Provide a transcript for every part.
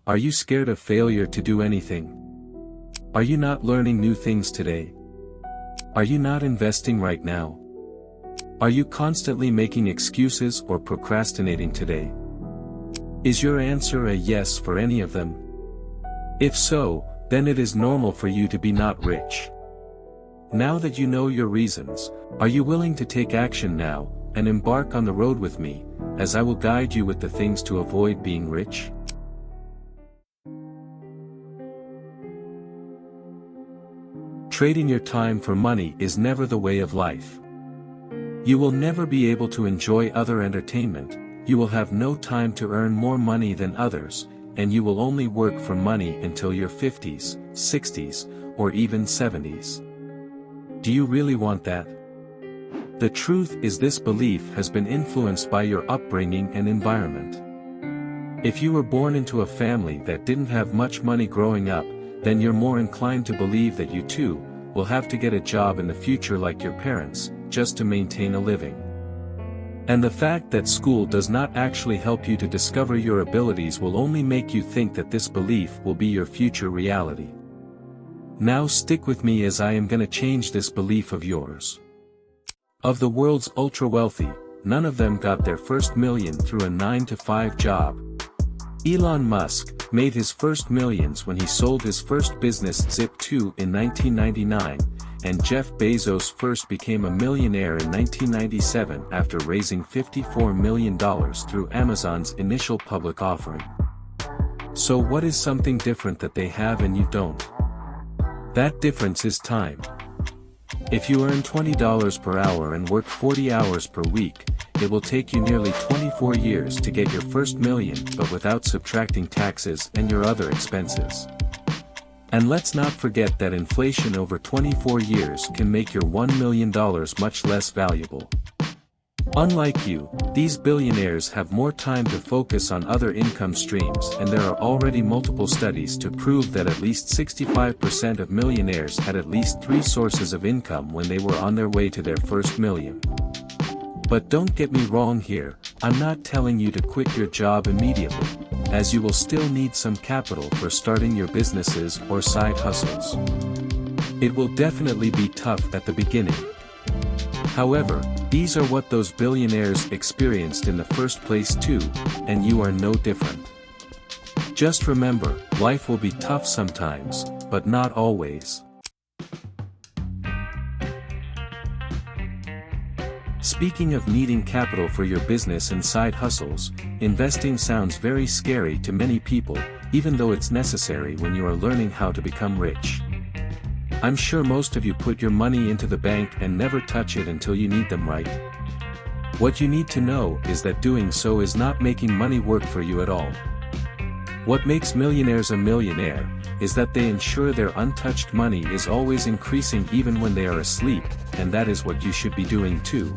Are you scared of failure to do anything? Are you not learning new things today? Are you not investing right now? Are you constantly making excuses or procrastinating today? Is your answer a yes for any of them? If so, then it is normal for you to be not rich. Now that you know your reasons, are you willing to take action now, and embark on the road with me, as I will guide you with the things to avoid being rich? Trading your time for money is never the way of life. You will never be able to enjoy other entertainment, you will have no time to earn more money than others, and you will only work for money until your 50s, 60s, or even 70s. Do you really want that? The truth is this belief has been influenced by your upbringing and environment. If you were born into a family that didn't have much money growing up, then you're more inclined to believe that you too will have to get a job in the future like your parents, just to maintain a living. And the fact that school does not actually help you to discover your abilities will only make you think that this belief will be your future reality. Now stick with me as I am gonna change this belief of yours. Of the world's ultra-wealthy, none of them got their first million through a 9-to-5 job. Elon Musk made his first millions when he sold his first business Zip2 in 1999, and Jeff Bezos first became a millionaire in 1997 after raising $54 million through Amazon's initial public offering. So what is something different that they have and you don't? That difference is time. If you earn $20 per hour and work 40 hours per week, it will take you nearly 24 years to get your first million, but without subtracting taxes and your other expenses. And let's not forget that inflation over 24 years can make your $1 million much less valuable. Unlike you, these billionaires have more time to focus on other income streams, and there are already multiple studies to prove that at least 65% of millionaires had at least 3 sources of income when they were on their way to their first million. But don't get me wrong here, I'm not telling you to quit your job immediately, as you will still need some capital for starting your businesses or side hustles. It will definitely be tough at the beginning. However, these are what those billionaires experienced in the first place too, and you are no different. Just remember, life will be tough sometimes, but not always. Speaking of needing capital for your business and side hustles, investing sounds very scary to many people, even though it's necessary when you are learning how to become rich. I'm sure most of you put your money into the bank and never touch it until you need them, right? What you need to know is that doing so is not making money work for you at all. What makes millionaires a millionaire is that they ensure their untouched money is always increasing even when they are asleep, and that is what you should be doing too.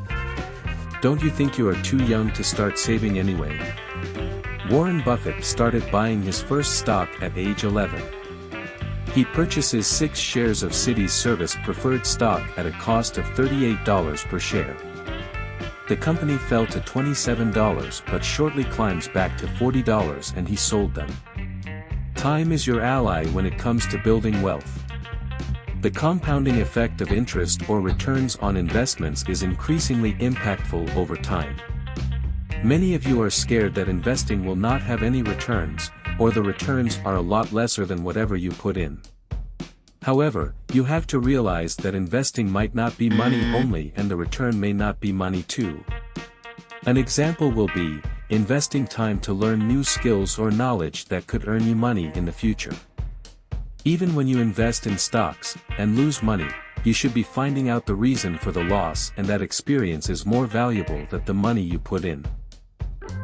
Don't you think you are too young to start saving anyway? Warren Buffett started buying his first stock at age 11. He purchases 6 shares of Citi's Service preferred stock at a cost of $38 per share. The company fell to $27 but shortly climbs back to $40 and he sold them. Time is your ally when it comes to building wealth. The compounding effect of interest or returns on investments is increasingly impactful over time. Many of you are scared that investing will not have any returns, or the returns are a lot lesser than whatever you put in. However, you have to realize that investing might not be money only and the return may not be money too. An example will be, investing time to learn new skills or knowledge that could earn you money in the future. Even when you invest in stocks, and lose money, you should be finding out the reason for the loss, and that experience is more valuable than the money you put in.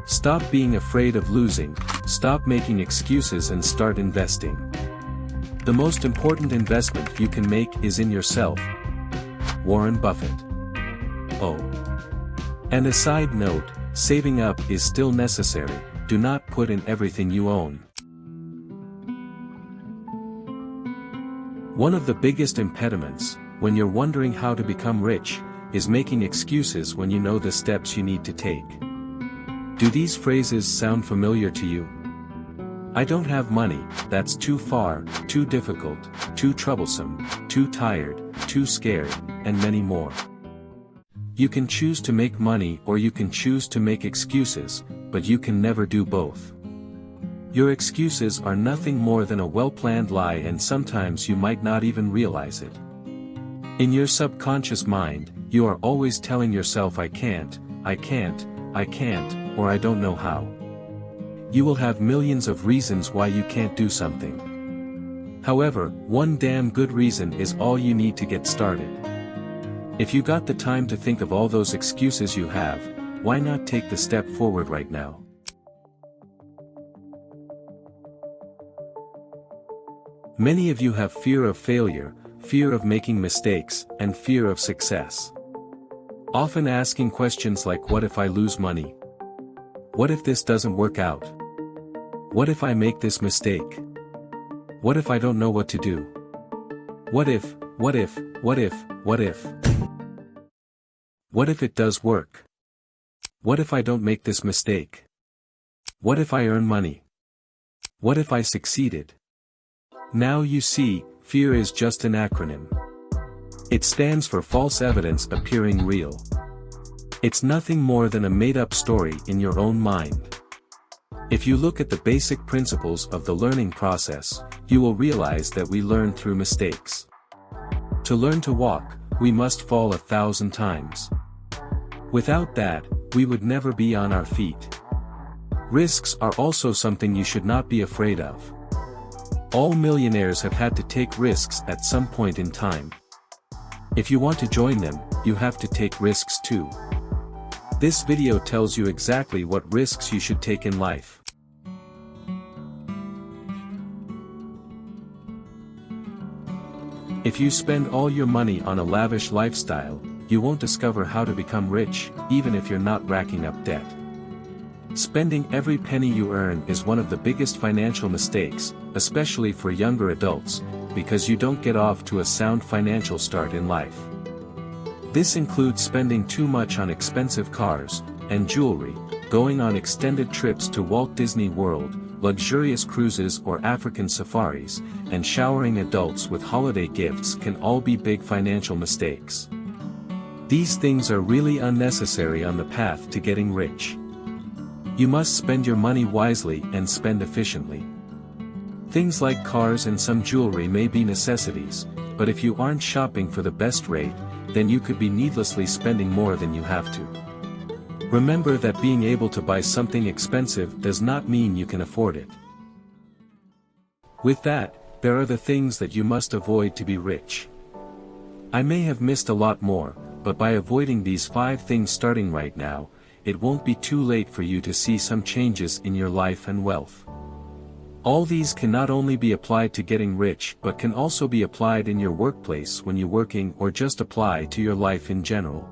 Stop being afraid of losing, stop making excuses and start investing. The most important investment you can make is in yourself. Warren Buffett. Oh. And a side note, saving up is still necessary, do not put in everything you own. One of the biggest impediments, when you're wondering how to become rich, is making excuses when you know the steps you need to take. Do these phrases sound familiar to you? I don't have money, that's too far, too difficult, too troublesome, too tired, too scared, and many more. You can choose to make money or you can choose to make excuses, but you can never do both. Your excuses are nothing more than a well-planned lie, and sometimes you might not even realize it. In your subconscious mind, you are always telling yourself I can't, or I don't know how. You will have millions of reasons why you can't do something. However, one damn good reason is all you need to get started. If you got the time to think of all those excuses you have, why not take the step forward right now? Many of you have fear of failure, fear of making mistakes, and fear of success. Often asking questions like, what if I lose money? What if this doesn't work out? What if I make this mistake? What if I don't know what to do? What if? What if it does work? What if I don't make this mistake? What if I earn money? What if I succeeded? Now you see, fear is just an acronym. It stands for false evidence appearing real. It's nothing more than a made-up story in your own mind. If you look at the basic principles of the learning process, you will realize that we learn through mistakes. To learn to walk, we must fall 1,000 times. Without that, we would never be on our feet. Risks are also something you should not be afraid of. All millionaires have had to take risks at some point in time. If you want to join them, you have to take risks too. This video tells you exactly what risks you should take in life. If you spend all your money on a lavish lifestyle, you won't discover how to become rich, even if you're not racking up debt. Spending every penny you earn is one of the biggest financial mistakes, especially for younger adults, because you don't get off to a sound financial start in life. This includes spending too much on expensive cars and jewelry, going on extended trips to Walt Disney World, luxurious cruises or African safaris, and showering adults with holiday gifts can all be big financial mistakes. These things are really unnecessary on the path to getting rich. You must spend your money wisely and spend efficiently. Things like cars and some jewelry may be necessities, but if you aren't shopping for the best rate, then you could be needlessly spending more than you have to. Remember that being able to buy something expensive does not mean you can afford it. With that, there are the things that you must avoid to be rich. I may have missed a lot more, but by avoiding these 5 things starting right now, it won't be too late for you to see some changes in your life and wealth. All these can not only be applied to getting rich but can also be applied in your workplace when you're working, or just apply to your life in general.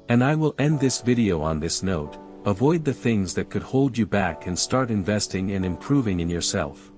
And I will end this video on this note: avoid the things that could hold you back and start investing and improving in yourself.